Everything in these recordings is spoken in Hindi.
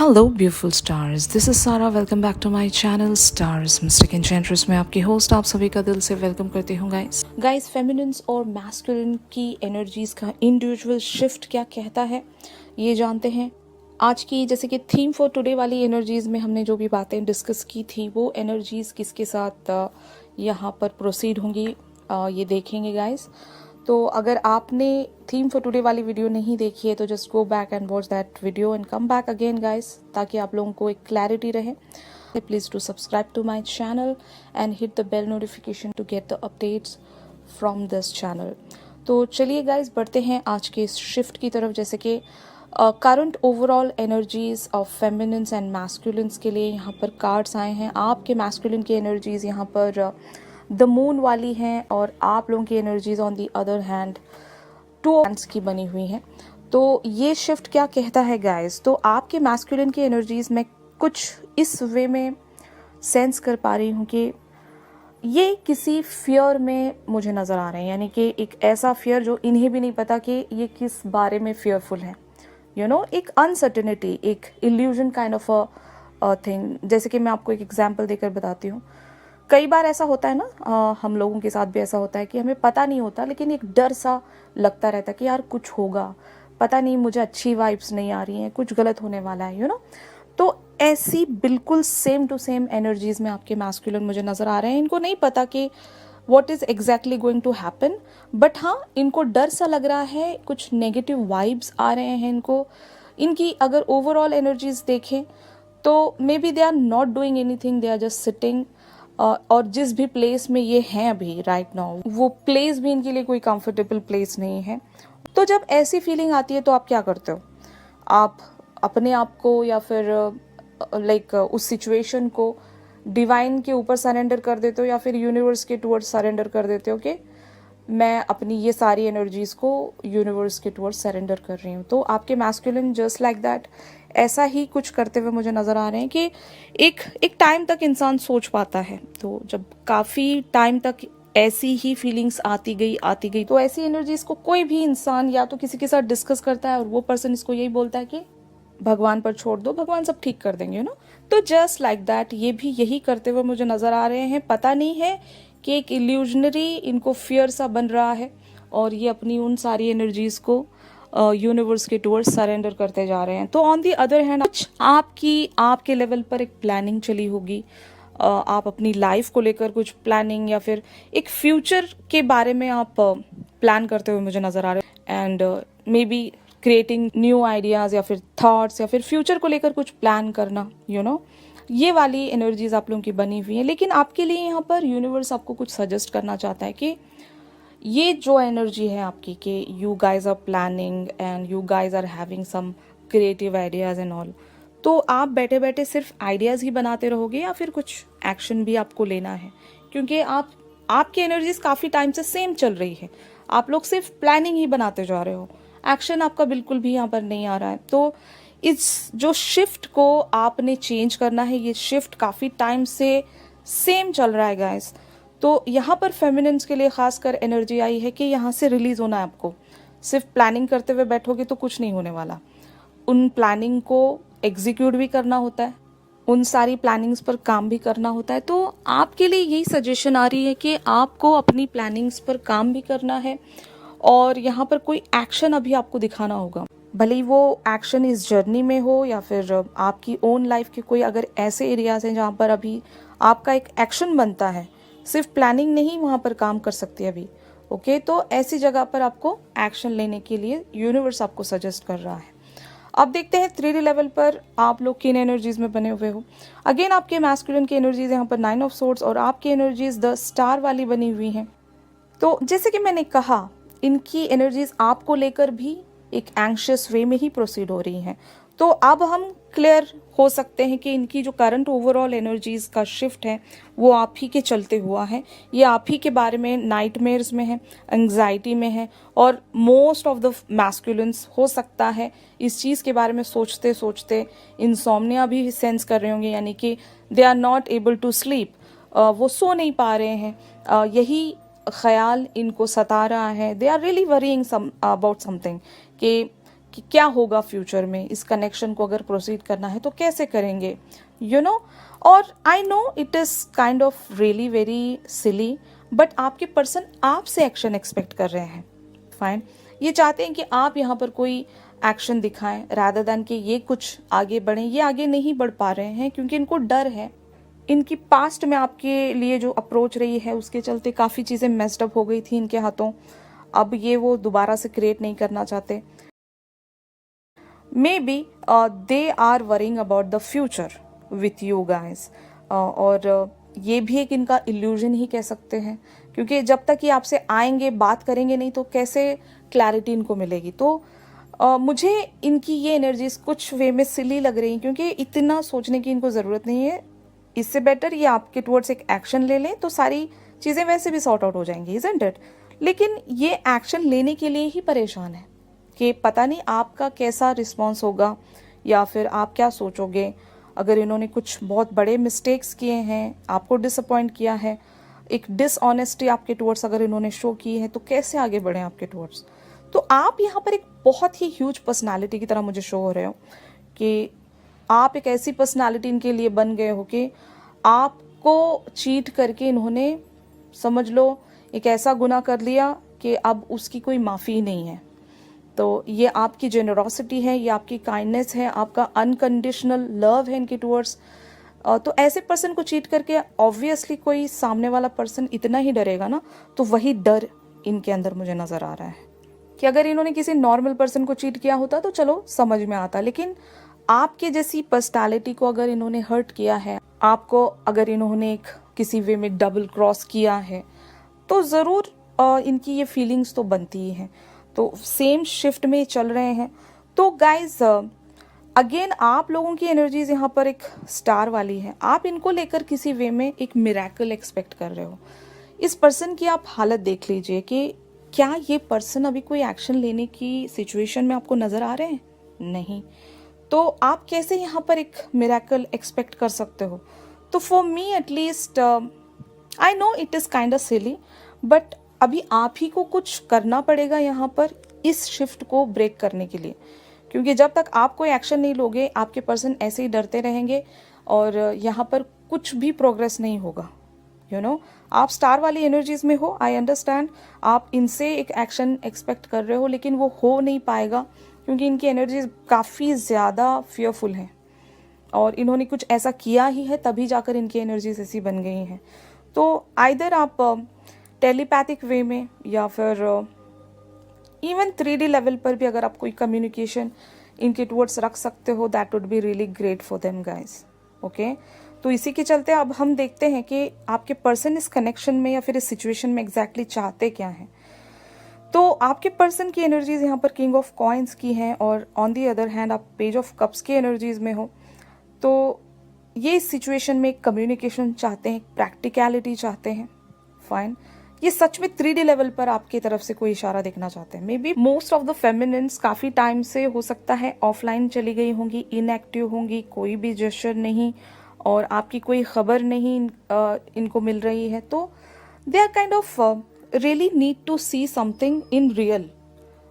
Hello beautiful stars, this is Sara. Welcome back to my channel stars mystic enchantress में आपकी होस्ट आप सभी का दिल से वेलकम करती हूँ। गाइस फेमिनिन्स और मैस्कुलिन की एनर्जीज का इंडिविजुअल शिफ्ट क्या कहता है ये जानते हैं। आज की जैसे कि थीम फॉर टुडे वाली एनर्जीज में हमने जो भी बातें डिस्कस की थी वो एनर्जीज किसके साथ यहाँ पर प्रोसीड होंगी ये देखेंगे गाइस। तो अगर आपने थीम फॉर टुडे वाली वीडियो नहीं देखी है तो just go back and watch that video and come back again guys, ताकि आप लोगों को एक क्लैरिटी रहे। Please to subscribe to my channel and hit the bell notification to get the updates from this channel. तो चलिए गाइस बढ़ते हैं आज के इस शिफ्ट की तरफ। जैसे कि current overall energies of feminines and masculines के लिए यहाँ पर कार्ड्स आए हैं। आपके मैस्कुलिन की एनर्जीज यहाँ पर द मून वाली हैं और आप लोगों की energies on the other hand two hands की बनी हुई हैं। तो ये शिफ्ट क्या कहता है गाइस, तो आपके मैस्कुलिन की एनर्जीज में कुछ इस वे में सेंस कर पा रही हूँ कि ये किसी फियर में मुझे नज़र आ रहे हैं, यानी कि एक ऐसा फियर जो इन्हें भी नहीं पता कि ये किस बारे में फियरफुल है। एक अनसर्टेनिटी, एक illusion kind of a thing. जैसे कि मैं आपको एक एग्जांपल देकर बताती हूँ। कई बार ऐसा होता है ना, हम लोगों के साथ भी ऐसा होता है कि हमें पता नहीं होता लेकिन एक डर सा लगता रहता है कि यार कुछ होगा, पता नहीं, मुझे अच्छी वाइब्स नहीं आ रही हैं, कुछ गलत होने वाला है तो ऐसी बिल्कुल सेम टू सेम एनर्जीज में आपके मैस्कुलिन मुझे नज़र आ रहे हैं। इनको नहीं पता कि what is exactly going to happen, but हाँ इनको डर सा लग रहा है, कुछ नेगेटिव वाइब्स आ रहे हैं इनको। इनकी अगर ओवरऑल एनर्जीज देखें तो maybe they are not doing anything, they are just sitting. और जिस भी प्लेस में ये हैं अभी राइट नाउ, वो प्लेस भी इनके लिए कोई कंफर्टेबल प्लेस नहीं है। तो जब ऐसी फीलिंग आती है तो आप क्या करते हो? आप अपने आप को या फिर उस सिचुएशन को डिवाइन के ऊपर सरेंडर कर देते हो या फिर यूनिवर्स के टुवर्ड्स सरेंडर कर देते हो कि मैं अपनी ये सारी एनर्जीज को यूनिवर्स के टुवर्ड्स सरेंडर कर रही हूँ। तो आपके मैस्कुलिन जस्ट लाइक दैट ऐसा ही कुछ करते हुए मुझे नज़र आ रहे हैं कि एक टाइम तक इंसान सोच पाता है। तो जब काफ़ी टाइम तक ऐसी ही फीलिंग्स आती गई तो ऐसी एनर्जीज को कोई भी इंसान या तो किसी के साथ डिस्कस करता है और वो पर्सन इसको यही बोलता है कि भगवान पर छोड़ दो, भगवान सब ठीक कर देंगे तो जस्ट लाइक दैट ये भी यही करते हुए मुझे नज़र आ रहे हैं। पता नहीं है कि एक इल्यूजनरी इनको फियर सा बन रहा है और ये अपनी उन सारी एनर्जीज को यूनिवर्स के टुवर्ड्स सरेंडर करते जा रहे हैं। तो ऑन दी अदर हैंड कुछ आपके लेवल पर एक प्लानिंग चली होगी। आप अपनी लाइफ को लेकर कुछ प्लानिंग या फिर एक फ्यूचर के बारे में आप प्लान करते हुए मुझे नज़र आ रहे हैं and may be creating new ideas या फिर थॉट्स या फिर फ्यूचर को लेकर कुछ प्लान करना ये वाली एनर्जीज आप लोगों की बनी हुई है। लेकिन आपके लिए यहाँ पर यूनिवर्स आपको कुछ सजेस्ट करना चाहता है कि ये जो एनर्जी है आपकी कि you guys are planning and you guys are having some creative ideas and all, तो आप बैठे बैठे सिर्फ आइडियाज़ ही बनाते रहोगे या फिर कुछ एक्शन भी आपको लेना है? क्योंकि आपकी एनर्जीज काफ़ी टाइम से सेम चल रही है, आप लोग सिर्फ प्लानिंग ही बनाते जा रहे हो, एक्शन आपका बिल्कुल भी यहाँ पर नहीं आ रहा है। तो इस जो शिफ्ट को आपने चेंज करना है, ये शिफ्ट काफ़ी टाइम से सेम चल रहा है गाइस। तो यहाँ पर फेमिनिन्स के लिए खासकर एनर्जी आई है कि यहाँ से रिलीज होना है आपको। सिर्फ प्लानिंग करते हुए बैठोगे तो कुछ नहीं होने वाला, उन प्लानिंग को एग्जीक्यूट भी करना होता है, उन सारी प्लानिंग्स पर काम भी करना होता है। तो आपके लिए यही सजेशन आ रही है कि आपको अपनी प्लानिंग्स पर काम भी करना है और यहाँ पर कोई एक्शन अभी आपको दिखाना होगा, भले ही वो एक्शन इस जर्नी में हो या फिर आपकी ओन लाइफ के कोई अगर ऐसे एरियाज हैं जहाँ पर अभी आपका एक एक्शन बनता है, सिर्फ प्लानिंग नहीं वहाँ पर काम कर सकती है अभी। ओके, तो ऐसी जगह पर आपको एक्शन लेने के लिए यूनिवर्स आपको सजेस्ट कर रहा है। अब देखते हैं 3D लेवल पर आप लोग किन एनर्जीज में बने हुए हो। अगेन आपके मैस्कुलिन की एनर्जीज यहाँ पर 9 ऑफ सोर्ड्स और आपकी एनर्जीज द स्टार वाली बनी हुई हैं। तो जैसे कि मैंने कहा, इनकी एनर्जीज आपको लेकर भी एक एंग्शियस वे में ही प्रोसीड हो रही हैं। तो अब हम क्लियर हो सकते हैं कि इनकी जो करंट ओवरऑल एनर्जीज का शिफ्ट है वो आप ही के चलते हुआ है, ये आप ही के बारे में नाइटमेयर्स में है, एंग्जाइटी में है और मोस्ट ऑफ द मैस्कुलिन्स हो सकता है इस चीज़ के बारे में सोचते सोचते इंसोम्निया भी सेंस कर रहे होंगे, यानी कि they are not able to sleep, वो सो नहीं पा रहे हैं, यही ख्याल इनको सता रहा है। They are really worrying about something कि कि क्या होगा फ्यूचर में, इस कनेक्शन को अगर प्रोसीड करना है तो कैसे करेंगे, यू नो। और I know it is kind of really very silly, but आपके पर्सन आपसे एक्शन एक्सपेक्ट कर रहे हैं। फाइन, ये चाहते हैं कि आप यहाँ पर कोई एक्शन दिखाएं रादर दैन कि ये कुछ आगे बढ़ें। ये आगे नहीं बढ़ पा रहे हैं क्योंकि इनको डर है। इनकी पास्ट में आपके लिए जो अप्रोच रही है उसके चलते काफ़ी चीज़ें मेस्ड अप हो गई थी इनके हाथों। अब ये वो दोबारा से क्रिएट नहीं करना चाहते। Maybe they are worrying about the future with you guys, और ये भी एक इनका इल्यूजन ही कह सकते हैं, क्योंकि जब तक ये आपसे आएंगे बात करेंगे नहीं तो कैसे क्लैरिटी इनको मिलेगी। तो मुझे इनकी ये एनर्जीज कुछ वे में सिली लग रही हैं, क्योंकि इतना सोचने की इनको ज़रूरत नहीं है। इससे बेटर ये आपके टुवर्ड्स एक एक्शन ले लें तो सारी चीज़ें वैसे भी सॉर्ट आउट हो जाएंगी, इज़न्ट इट। लेकिन ये एक्शन लेने के लिए ही परेशान है कि पता नहीं आपका कैसा रिस्पॉन्स होगा या फिर आप क्या सोचोगे। अगर इन्होंने कुछ बहुत बड़े मिस्टेक्स किए हैं, आपको डिसअपॉइंट किया है, एक डिसऑनेस्टी आपके टुवर्ड्स अगर इन्होंने शो की है, तो कैसे आगे बढ़ें आपके टुवर्ड्स। तो आप यहाँ पर एक बहुत ही ह्यूज पर्सनालिटी की तरह मुझे शो हो रहे हो कि आप एक ऐसी पर्सनालिटी इनके लिए बन गए हो कि आपको चीट करके इन्होंने, समझ लो, एक ऐसा गुनाह कर लिया कि अब उसकी कोई माफ़ी नहीं है। तो ये आपकी जेनरोसिटी है, ये आपकी काइंडनेस है, आपका अनकंडीशनल लव है इनके टुवर्ड्स। तो ऐसे पर्सन को चीट करके ऑब्वियसली कोई सामने वाला पर्सन इतना ही डरेगा ना। तो वही डर इनके अंदर मुझे नज़र आ रहा है कि अगर इन्होंने किसी नॉर्मल पर्सन को चीट किया होता तो चलो समझ में आता, लेकिन आपके जैसी पर्सनालिटी को अगर इन्होंने हर्ट किया है, आपको अगर इन्होंने एक किसी वे में डबल क्रॉस किया है, तो ज़रूर इनकी ये फीलिंग्स तो बनती ही हैं। तो सेम शिफ्ट में चल रहे हैं। तो गाइज अगेन आप लोगों की एनर्जीज यहाँ पर एक स्टार वाली है। आप इनको लेकर किसी वे में एक मिरेकल एक्सपेक्ट कर रहे हो। इस पर्सन की आप हालत देख लीजिए कि क्या ये पर्सन अभी कोई एक्शन लेने की सिचुएशन में आपको नज़र आ रहे हैं? नहीं। तो आप कैसे यहाँ पर एक मिरेकल एक्सपेक्ट कर सकते हो? तो for me at least, I know it is kind of silly, but अभी आप ही को कुछ करना पड़ेगा यहाँ पर इस शिफ्ट को ब्रेक करने के लिए, क्योंकि जब तक आप कोई एक्शन नहीं लोगे आपके पर्सन ऐसे ही डरते रहेंगे और यहाँ पर कुछ भी प्रोग्रेस नहीं होगा। यू नो, आप स्टार वाली एनर्जीज में हो, आई अंडरस्टैंड, आप इनसे एक एक्शन एक्सपेक्ट कर रहे हो, लेकिन वो हो नहीं पाएगा क्योंकि इनकी एनर्जीज काफ़ी ज़्यादा फियरफुल हैं और इन्होंने कुछ ऐसा किया ही है तभी जाकर इनकी एनर्जीज ऐसी बन गई हैं। तो आइदर आप टेलीपैथिक वे में या फिर इवन 3D लेवल पर भी अगर आप कोई कम्युनिकेशन इनके टुवर्ड्स रख सकते हो, that would be really great for them guys. Okay, तो इसी के चलते अब हम देखते हैं कि आपके पर्सन इस कनेक्शन में या फिर इस सिचुएशन में एग्जैक्टली चाहते क्या हैं। तो आपके पर्सन की एनर्जीज यहाँ पर किंग ऑफ कॉइन्स की हैं और ऑन दी अदर हैंड आप पेज ऑफ कप्स की एनर्जीज में हो। तो ये इस सिचुएशन में कम्युनिकेशन चाहते हैं, प्रैक्टिकलिटी चाहते हैं। फाइन, ये सच में 3D लेवल पर आपकी तरफ से कोई इशारा देखना चाहते हैं। May be most of the feminines काफ़ी टाइम से हो सकता है ऑफलाइन चली गई होंगी, इनएक्टिव होंगी, कोई भी जेस्चर नहीं और आपकी कोई खबर नहीं इनको मिल रही है। तो they are kind of really need to see something in real.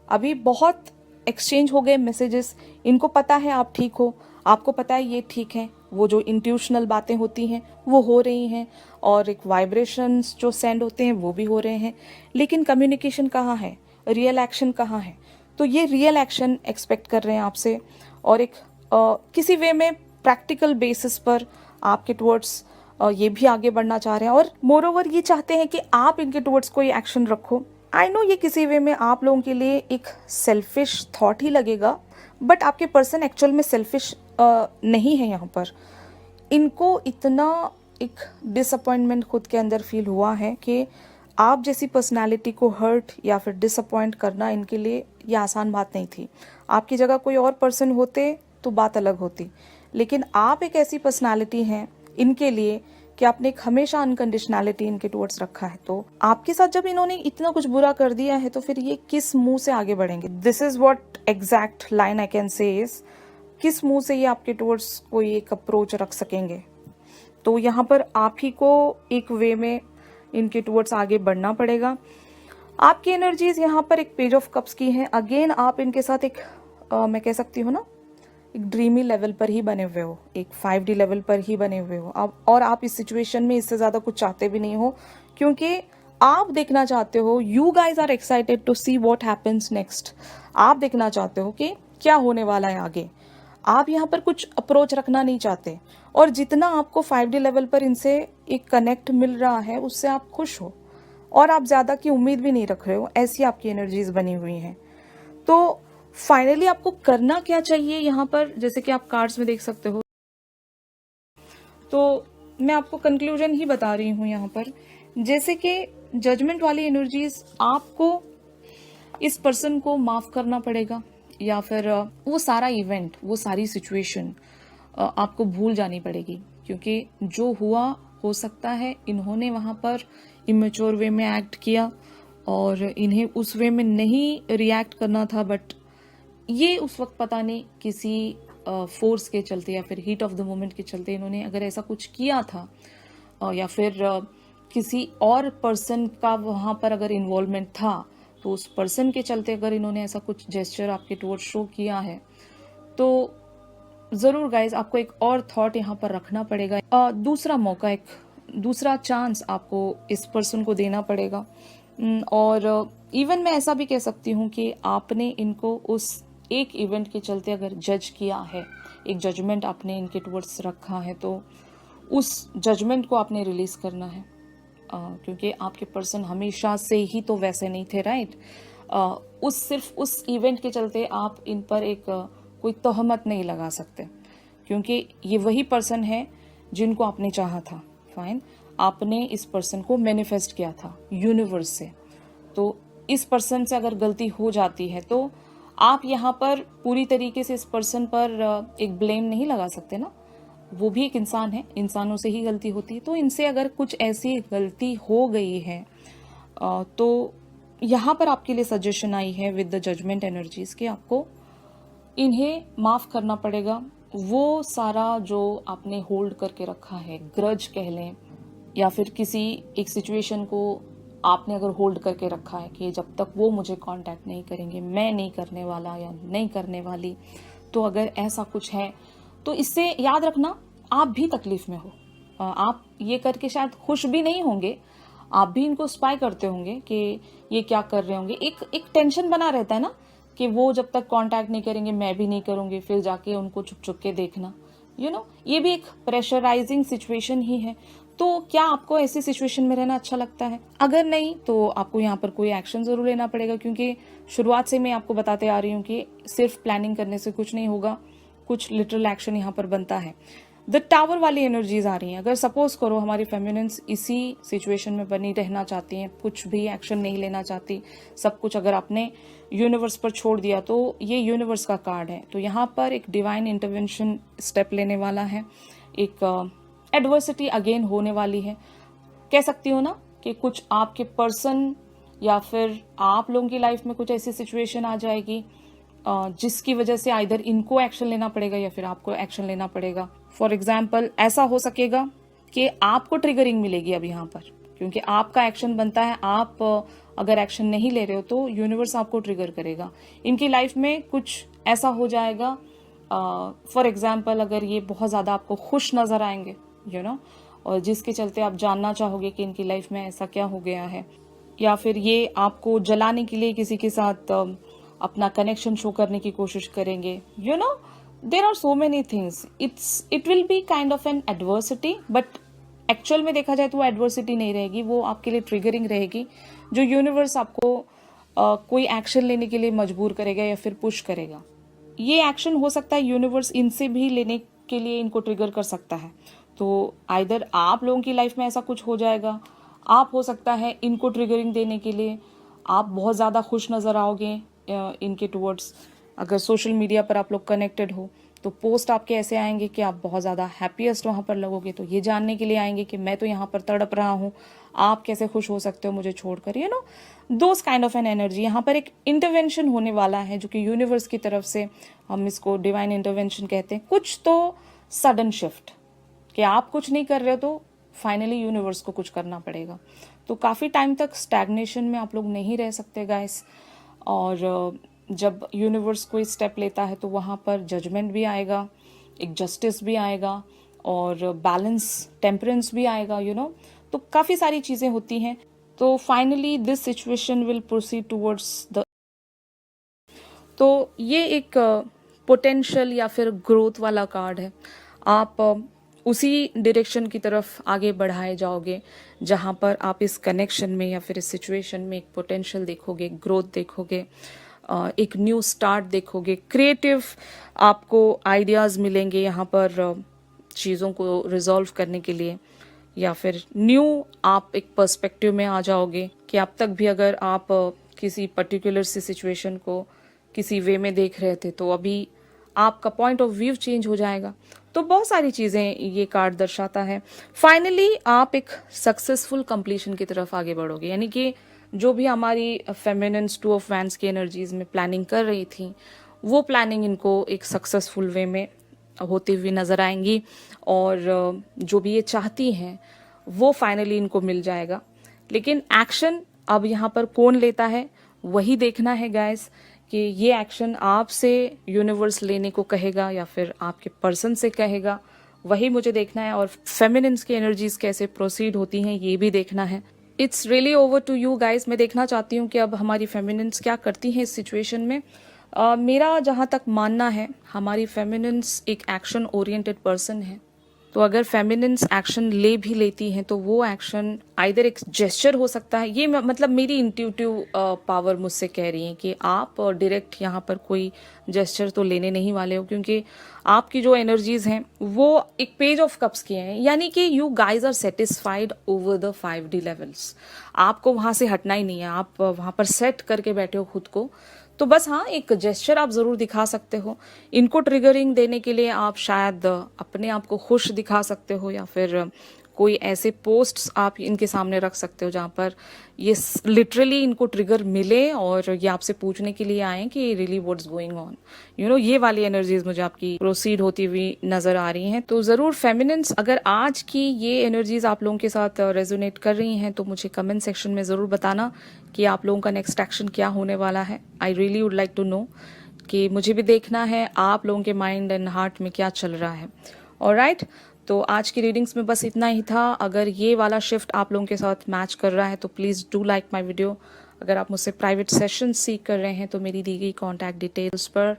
अभी बहुत एक्सचेंज हो गए मैसेजेस, इनको पता है आप ठीक हो, आपको पता है ये ठीक है, वो जो इंट्यूशनल बातें होती हैं वो हो रही हैं और एक वाइब्रेशंस जो सेंड होते हैं वो भी हो रहे हैं, लेकिन कम्युनिकेशन कहाँ है, रियल एक्शन कहाँ है? तो ये रियल एक्शन एक्सपेक्ट कर रहे हैं आपसे और एक किसी वे में प्रैक्टिकल बेसिस पर आपके टुवर्ड्स ये भी आगे बढ़ना चाह रहे हैं और मोर ओवर ये चाहते हैं कि आप इनके टुवर्ड्स कोई एक्शन रखो। आई नो ये किसी वे में आप लोगों के लिए एक सेल्फिश थॉट ही लगेगा, बट आपके पर्सन एक्चुअल में सेल्फिश नहीं है। यहाँ पर इनको इतना एक डिसअपॉइंटमेंट खुद के अंदर फील हुआ है कि आप जैसी पर्सनालिटी को हर्ट या फिर डिसअपॉइंट करना इनके लिए ये आसान बात नहीं थी। आपकी जगह कोई और पर्सन होते तो बात अलग होती, लेकिन आप एक ऐसी पर्सनालिटी हैं इनके लिए कि आपने एक हमेशा अनकंडीशनैलिटी इनके टुवर्ड्स रखा है। तो आपके साथ जब इन्होंने इतना कुछ बुरा कर दिया है तो फिर ये किस मुंह से आगे बढ़ेंगे? This is what exact line I can say is, किस मुंह से ये आपके टुवर्ड्स कोई एक अप्रोच रख सकेंगे? तो यहाँ पर आप ही को एक वे में इनके टुवर्ड्स आगे बढ़ना पड़ेगा। आपकी एनर्जीज यहाँ पर एक पेज ऑफ कप्स की हैं। अगेन आप इनके साथ एक मैं कह सकती हूँ ना, एक ड्रीमी लेवल पर ही बने हुए हो, एक 5D लेवल पर ही बने हुए हो आप, और आप इस सिचुएशन में इससे ज़्यादा कुछ चाहते भी नहीं हो, क्योंकि आप देखना चाहते हो, you guys are excited to see what happens next. आप देखना चाहते हो कि क्या होने वाला है आगे। आप यहाँ पर कुछ अप्रोच रखना नहीं चाहते, और जितना आपको 5D लेवल पर इनसे एक कनेक्ट मिल रहा है उससे आप खुश हो, और आप ज़्यादा की उम्मीद भी नहीं रख रहे हो। ऐसी आपकी एनर्जीज बनी हुई हैं। तो फाइनली आपको करना क्या चाहिए यहाँ पर, जैसे कि आप कार्ड्स में देख सकते हो, तो मैं आपको कंक्लूजन ही बता रही हूँ यहाँ पर। जैसे कि जजमेंट वाली एनर्जीज, आपको इस पर्सन को माफ करना पड़ेगा, या फिर वो सारा इवेंट, वो सारी सिचुएशन आपको भूल जानी पड़ेगी, क्योंकि जो हुआ, हो सकता है इन्होंने वहां पर इमेच्योर वे में एक्ट किया और इन्हें उस वे में नहीं रिएक्ट करना था, बट ये उस वक्त पता नहीं किसी फोर्स के चलते या फिर हीट ऑफ द मोमेंट के चलते इन्होंने अगर ऐसा कुछ किया था, या फिर किसी और पर्सन का वहां पर अगर इन्वॉल्वमेंट था, तो उस पर्सन के चलते अगर इन्होंने ऐसा कुछ जेस्चर आपके टुवर्ड शो किया है, तो जरूर गाइज आपको एक और थॉट यहाँ पर रखना पड़ेगा। दूसरा मौका, एक दूसरा चांस आपको इस पर्सन को देना पड़ेगा। और इवन मैं ऐसा भी कह सकती हूँ कि आपने इनको उस एक इवेंट के चलते अगर जज किया है, एक जजमेंट आपने इनके टुवर्ड्स रखा है, तो उस जजमेंट को आपने रिलीज करना है। क्योंकि आपके पर्सन हमेशा से ही तो वैसे नहीं थे, राइट। सिर्फ उस इवेंट के चलते आप इन पर एक कोई तोहमत नहीं लगा सकते, क्योंकि ये वही पर्सन है जिनको आपने चाहा था। फाइन, आपने इस पर्सन को मैनिफेस्ट किया था यूनिवर्स से, तो इस पर्सन से अगर गलती हो जाती है तो आप यहाँ पर पूरी तरीके से इस पर्सन पर एक ब्लेम नहीं लगा सकते ना। वो भी एक इंसान है, इंसानों से ही गलती होती है। तो इनसे अगर कुछ ऐसी गलती हो गई है, तो यहाँ पर आपके लिए सजेशन आई है विद द जजमेंट एनर्जीज कि आपको इन्हें माफ करना पड़ेगा। वो सारा जो आपने होल्ड करके रखा है, ग्रज कह लें, या फिर किसी एक सिचुएशन को आपने अगर होल्ड करके रखा है कि जब तक वो मुझे कांटेक्ट नहीं करेंगे मैं नहीं करने वाला या नहीं करने वाली, तो अगर ऐसा कुछ है तो इससे याद रखना आप भी तकलीफ में हो। आप ये करके शायद खुश भी नहीं होंगे, आप भी इनको स्पाई करते होंगे कि ये क्या कर रहे होंगे। एक टेंशन बना रहता है ना कि वो जब तक कांटेक्ट नहीं करेंगे मैं भी नहीं करूंगी, फिर जाके उनको छुप छुप के देखना, ये भी एक प्रेशराइजिंग सिचुएशन ही है। तो क्या आपको ऐसी सिचुएशन में रहना अच्छा लगता है? अगर नहीं तो आपको यहाँ पर कोई एक्शन जरूर लेना पड़ेगा, क्योंकि शुरुआत से मैं आपको बताते आ रही हूँ कि सिर्फ प्लानिंग करने से कुछ नहीं होगा, कुछ लिटरल एक्शन यहाँ पर बनता है। द टावर वाली एनर्जीज आ रही हैं। अगर सपोज करो हमारी फेमिनिन्स इसी सिचुएशन में बनी रहना चाहती हैं, कुछ भी एक्शन नहीं लेना चाहती, सब कुछ अगर आपने यूनिवर्स पर छोड़ दिया, तो ये यूनिवर्स का कार्ड है। तो यहाँ पर एक डिवाइन इंटरवेंशन स्टेप लेने वाला है, एक एडवर्सिटी अगेन होने वाली है। कह सकती हो ना कि कुछ आपके पर्सन या फिर आप लोगों की लाइफ में कुछ ऐसी सिचुएशन आ जाएगी जिसकी वजह से आइदर इनको एक्शन लेना पड़ेगा या फिर आपको एक्शन लेना पड़ेगा। फॉर एग्जाम्पल ऐसा हो सकेगा कि आपको ट्रिगरिंग मिलेगी अब यहाँ पर, क्योंकि आपका एक्शन बनता है। आप अगर एक्शन नहीं ले रहे हो तो यूनिवर्स आपको ट्रिगर करेगा। इनकी लाइफ में कुछ ऐसा हो जाएगा, फॉर एग्जाम्पल अगर ये बहुत ज्यादा आपको खुश नजर आएंगे और जिसके चलते आप जानना चाहोगे कि इनकी लाइफ में ऐसा क्या हो गया है, या फिर ये आपको जलाने के लिए किसी के साथ अपना कनेक्शन शो करने की कोशिश करेंगे। There are so many things, it will be kind of an adversity, but actual में देखा जाए तो वो एडवर्सिटी नहीं रहेगी, वो आपके लिए ट्रिगरिंग रहेगी, जो यूनिवर्स आपको कोई एक्शन लेने के लिए मजबूर करेगा या फिर पुश करेगा। ये एक्शन हो सकता है यूनिवर्स इनसे भी लेने के लिए इनको ट्रिगर कर सकता है। तो आइदर आप लोगों की लाइफ में ऐसा कुछ हो जाएगा, आप हो सकता है इनको ट्रिगरिंग देने के लिए आप बहुत ज़्यादा खुश नज़र आओगे इनके टुवर्ड्स। अगर सोशल मीडिया पर आप लोग कनेक्टेड हो तो पोस्ट आपके ऐसे आएंगे कि आप बहुत ज़्यादा हैप्पीएस्ट वहाँ पर लगोगे, तो ये जानने के लिए आएंगे कि मैं तो यहाँ पर तड़प रहा हूँ, आप कैसे खुश हो सकते हो मुझे छोड़कर। Those kind of an energy. यहाँ पर एक इंटरवेंशन होने वाला है जो कि यूनिवर्स की तरफ से, हम इसको डिवाइन इंटरवेंशन कहते हैं। कुछ तो सडन शिफ्ट कि आप कुछ नहीं कर रहे हो तो फाइनली यूनिवर्स को कुछ करना पड़ेगा। तो काफ़ी टाइम तक स्टैग्नेशन में आप लोग नहीं रह सकते गाइस। और जब यूनिवर्स कोई स्टेप लेता है तो वहाँ पर जजमेंट भी आएगा, एक जस्टिस भी आएगा और बैलेंस, टेम्परेंस भी आएगा, तो काफ़ी सारी चीज़ें होती हैं। तो finally this situation will proceed towards the, तो ये एक पोटेंशियल या फिर ग्रोथ वाला कार्ड है। आप उसी डायरेक्शन की तरफ आगे बढ़ाए जाओगे जहाँ पर आप इस कनेक्शन में या फिर इस सिचुएशन में एक पोटेंशियल देखोगे, ग्रोथ देखोगे, एक न्यू स्टार्ट देखोगे, क्रिएटिव आपको आइडियाज़ मिलेंगे यहाँ पर चीज़ों को रिजॉल्व करने के लिए, या फिर न्यू आप एक पर्सपेक्टिव में आ जाओगे कि अब तक भी अगर आप किसी पर्टिकुलर सी सिचुएशन को किसी वे में देख रहे थे तो अभी आपका पॉइंट ऑफ व्यू चेंज हो जाएगा। तो बहुत सारी चीज़ें ये कार्ड दर्शाता है। फाइनली आप एक सक्सेसफुल कंप्लीशन की तरफ आगे बढ़ोगे, यानी कि जो भी हमारी फेमिनिन्स टू ऑफ वैंड्स की एनर्जीज में प्लानिंग कर रही थी वो प्लानिंग इनको एक सक्सेसफुल वे में होती हुई नज़र आएंगी, और जो भी ये चाहती हैं वो फाइनली इनको मिल जाएगा। लेकिन एक्शन अब यहाँ पर कौन लेता है वही देखना है गाइस, कि ये एक्शन आपसे यूनिवर्स लेने को कहेगा या फिर आपके पर्सन से कहेगा, वही मुझे देखना है। और फेमिनिन्स की एनर्जीज कैसे प्रोसीड होती हैं ये भी देखना है। It's really over to you guys. मैं देखना चाहती हूँ कि अब हमारी फेमिनिन्स क्या करती हैं इस सिचुएशन में। मेरा जहाँ तक मानना है हमारी फेमिनिन्स एक एक्शन ओरिएंटेड पर्सन है, तो अगर फेमिनिन्स एक्शन ले भी लेती हैं तो वो एक्शन आइदर एक जेस्चर हो सकता है, ये मतलब मेरी इंट्यूटिव पावर मुझसे कह रही है कि आप डायरेक्ट यहाँ पर कोई जेस्चर तो लेने नहीं वाले हो, क्योंकि आपकी जो एनर्जीज हैं वो एक पेज ऑफ कप्स की हैं, यानी कि you guys are satisfied over the 5D levels. आपको वहाँ से हटना ही नहीं है, आप वहाँ पर सेट करके बैठे हो खुद को। तो बस हाँ, एक जेस्चर आप ज़रूर दिखा सकते हो। इनको ट्रिगरिंग देने के लिए आप शायद अपने आप को खुश दिखा सकते हो, या फिर कोई ऐसे पोस्ट्स आप इनके सामने रख सकते हो जहाँ पर ये लिटरली इनको ट्रिगर मिले और ये आपसे पूछने के लिए आए कि रियली व्हाट्स गोइंग ऑन। ये वाली एनर्जीज मुझे आपकी प्रोसीड होती हुई नज़र आ रही हैं। तो ज़रूर फेमिनिन्स, अगर आज की ये एनर्जीज आप लोगों के साथ रेजोनेट कर रही हैं तो मुझे कमेंट सेक्शन में ज़रूर बताना कि आप लोगों का नेक्स्ट एक्शन क्या होने वाला है। I really would like to know, कि मुझे भी देखना है आप लोगों के माइंड एंड हार्ट में क्या चल रहा है। ऑलराइट, तो आज की रीडिंग्स में बस इतना ही था। अगर ये वाला शिफ्ट आप लोगों के साथ मैच कर रहा है तो please do like my video. अगर आप मुझसे प्राइवेट सेशन सीख कर रहे हैं तो मेरी दी गई कॉन्टैक्ट डिटेल्स पर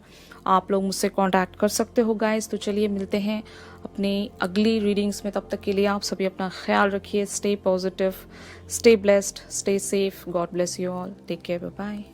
आप लोग मुझसे कॉन्टैक्ट कर सकते हो गाइस। तो चलिए मिलते हैं अपनी अगली रीडिंग्स में, तब तक के लिए आप सभी अपना ख्याल रखिए। Stay positive, stay blessed, stay safe, God bless you all, take care, bye bye.